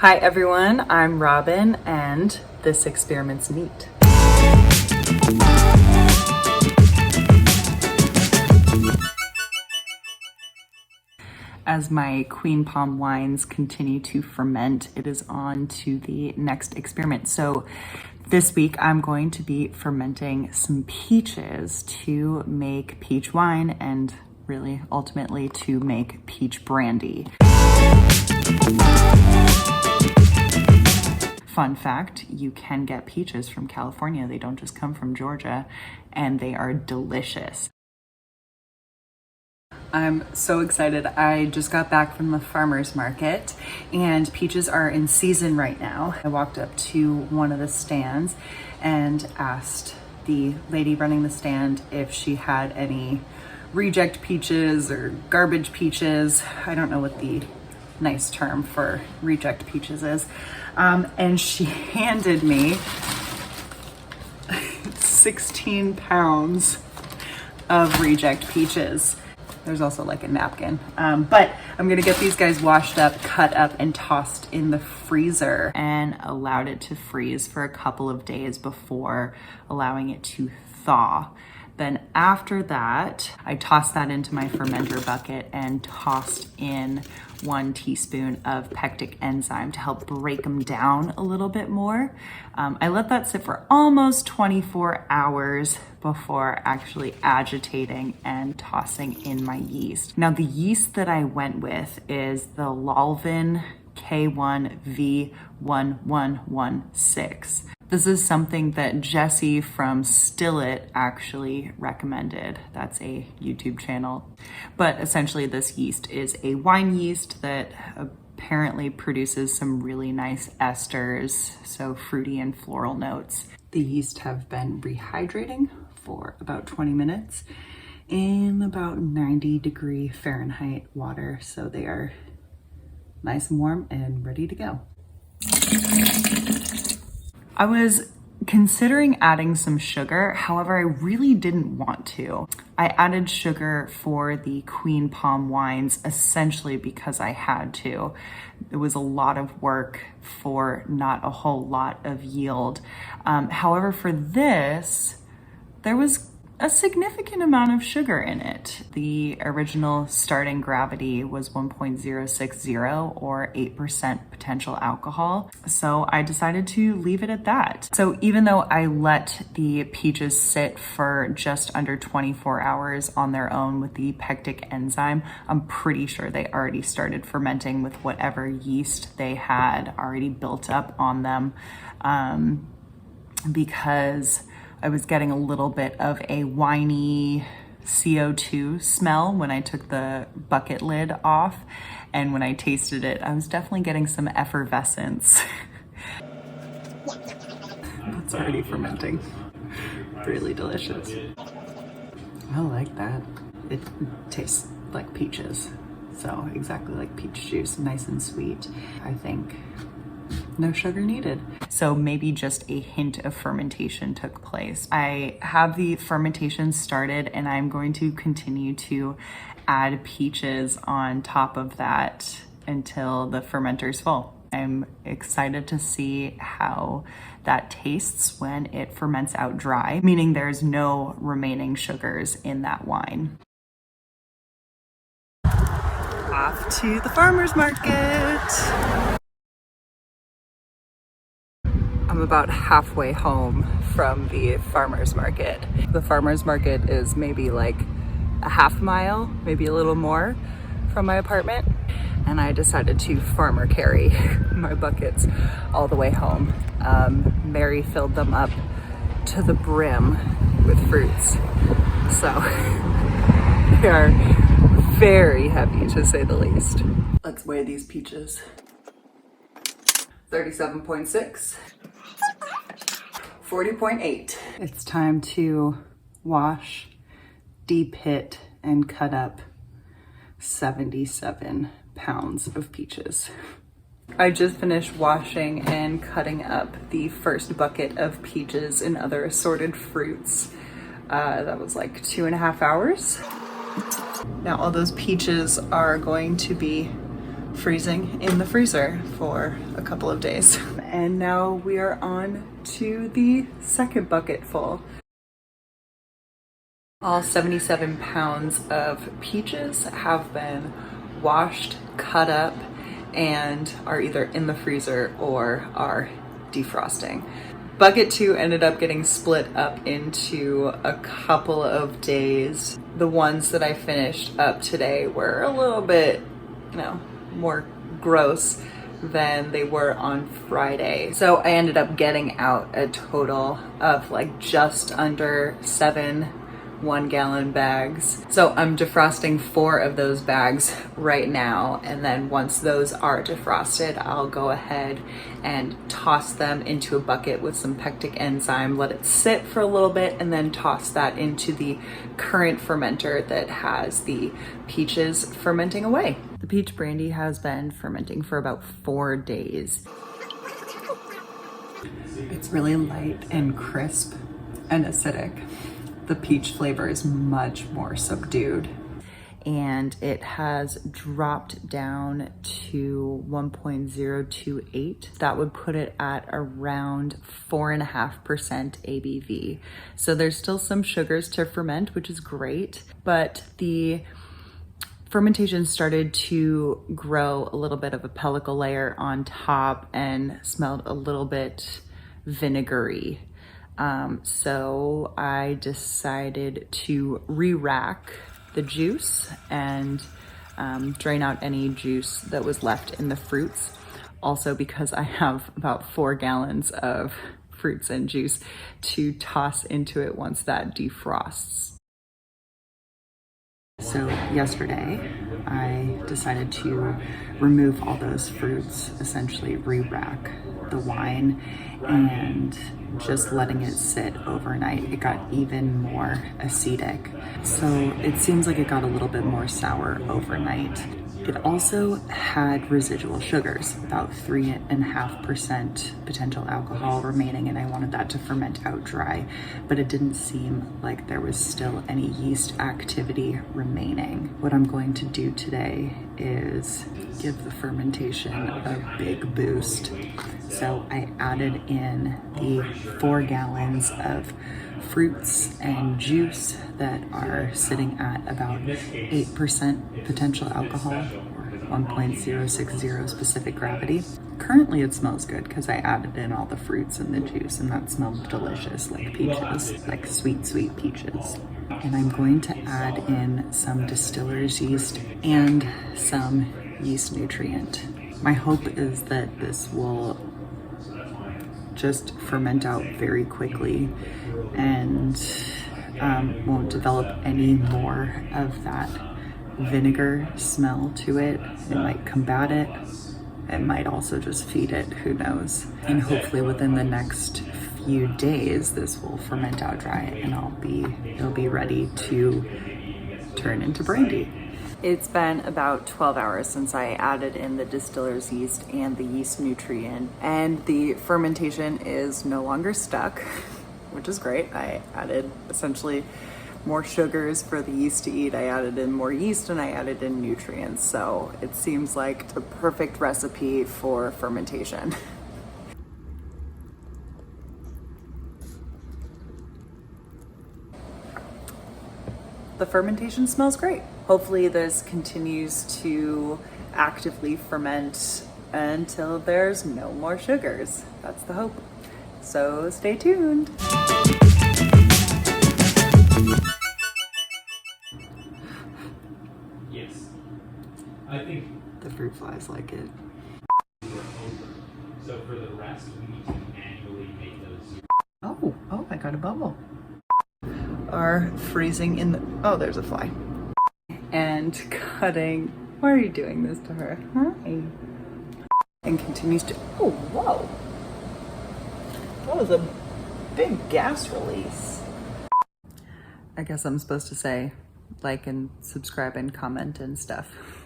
Hi everyone, I'm Robin and this experiment's neat. As my Queen Palm wines continue to ferment, it is on to the next experiment. So this week I'm going to be fermenting some peaches to make peach wine and really ultimately to make peach brandy. Fun fact, you can get peaches from California. They don't just come from Georgia, and they are delicious. I'm so excited. I just got back from the farmer's market and peaches are in season right now. I walked up to one of the stands and asked the lady running the stand if she had any reject peaches or garbage peaches. I don't know what the nice term for reject peaches is. And she handed me 16 pounds of reject peaches. There's also like a napkin. But I'm gonna get these guys washed up, cut up, and tossed in the freezer and allowed it to freeze for a couple of days before allowing it to thaw. Then after that, I tossed that into my fermenter bucket and tossed in 1 teaspoon of pectic enzyme to help break them down a little bit more. I let that sit for almost 24 hours before actually agitating and tossing in my yeast. Now the yeast that I went with is the Lalvin K1-V1116. This is something that Jesse from Still It actually recommended. That's a YouTube channel. But essentially this yeast is a wine yeast that apparently produces some really nice esters, so fruity and floral notes. The yeast have been rehydrating for about 20 minutes in about 90-degree Fahrenheit water, so they are nice and warm and ready to go. I was considering adding some sugar, however, I really didn't want to. I added sugar for the Queen Palm wines essentially because I had to. It was a lot of work for not a whole lot of yield. However, for this, there was a significant amount of sugar in it. The original starting gravity was 1.060 or 8% potential alcohol. So I decided to leave it at that. So even though I let the peaches sit for just under 24 hours on their own with the pectic enzyme, I'm pretty sure they already started fermenting with whatever yeast they had already built up on them, because I was getting a little bit of a winey CO2 smell when I took the bucket lid off. And when I tasted it, I was definitely getting some effervescence. It's already fermenting. Really delicious. I like that. It tastes like peaches. So exactly like peach juice, nice and sweet. I think no sugar needed. So maybe just a hint of fermentation took place. I have the fermentation started and I'm going to continue to add peaches on top of that until the fermenter's full. I'm excited to see how that tastes when it ferments out dry, meaning there's no remaining sugars in that wine. Off to the farmer's market. I'm about halfway home from the farmer's market. The farmer's market is maybe like a half mile, maybe a little more from my apartment. And I decided to farmer carry my buckets all the way home. Mary filled them up to the brim with fruits. So they are very heavy to say the least. Let's weigh these peaches. 37.6. 40.8. It's time to wash, de-pit, and cut up 77 pounds of peaches. I just finished washing and cutting up the first bucket of peaches and other assorted fruits. That was like 2.5 hours. Now all those peaches are going to be freezing in the freezer for a couple of days. And now we are on to the second bucket full. All 77 pounds of peaches have been washed, cut up, and are either in the freezer or are defrosting. Bucket 2 ended up getting split up into a couple of days. The ones that I finished up today were a little bit, more gross than they were on Friday. So I ended up getting out a total of like just under 7 1-gallon bags. So I'm defrosting 4 of those bags right now, and then once those are defrosted, I'll go ahead and toss them into a bucket with some pectic enzyme, let it sit for a little bit, and then toss that into the current fermenter that has the peaches fermenting away. The peach brandy has been fermenting for about 4 days. It's really light and crisp and acidic. The peach flavor is much more subdued, and it has dropped down to 1.028. That would put it at around 4.5% ABV. So there's still some sugars to ferment, which is great, but the fermentation started to grow a little bit of a pellicle layer on top and smelled a little bit vinegary. So I decided to re-rack the juice and drain out any juice that was left in the fruits. Also because I have about 4 gallons of fruits and juice to toss into it once that defrosts. So yesterday I decided to remove all those fruits, essentially re-rack the wine, and just letting it sit overnight, it got even more acetic. So it seems like it got a little bit more sour overnight. It also had residual sugars, about 3.5% potential alcohol remaining, and I wanted that to ferment out dry, but it didn't seem like there was still any yeast activity remaining. What I'm going to do today is give the fermentation a big boost. So I added in the 4 gallons of fruits and juice that are sitting at about 8% potential alcohol, or 1.060 specific gravity. Currently it smells good because I added in all the fruits and the juice, and that smelled delicious, like peaches, like sweet, sweet peaches. And I'm going to add in some distillers yeast and some yeast nutrient. My hope is that this will just ferment out very quickly and won't develop any more of that vinegar smell to it. It might combat it. It might also just feed it, who knows. And hopefully within the next few days, this will ferment out dry and it'll be ready to turn into brandy. It's been about 12 hours since I added in the distiller's yeast and the yeast nutrient, and the fermentation is no longer stuck, which is great. I added essentially more sugars for the yeast to eat. I added in more yeast and I added in nutrients. So it seems like the perfect recipe for fermentation. The fermentation smells great. Hopefully this continues to actively ferment until there's no more sugars. That's the hope. So stay tuned. Yes. I think the fruit flies like it. so. For the rest, we need to manually make those. Oh, I got a bubble. Are freezing in the, oh, there's a fly. And cutting, why are you doing this to her? Hi. And continues to, oh, whoa. That was a big gas release. I guess I'm supposed to say like and subscribe and comment and stuff.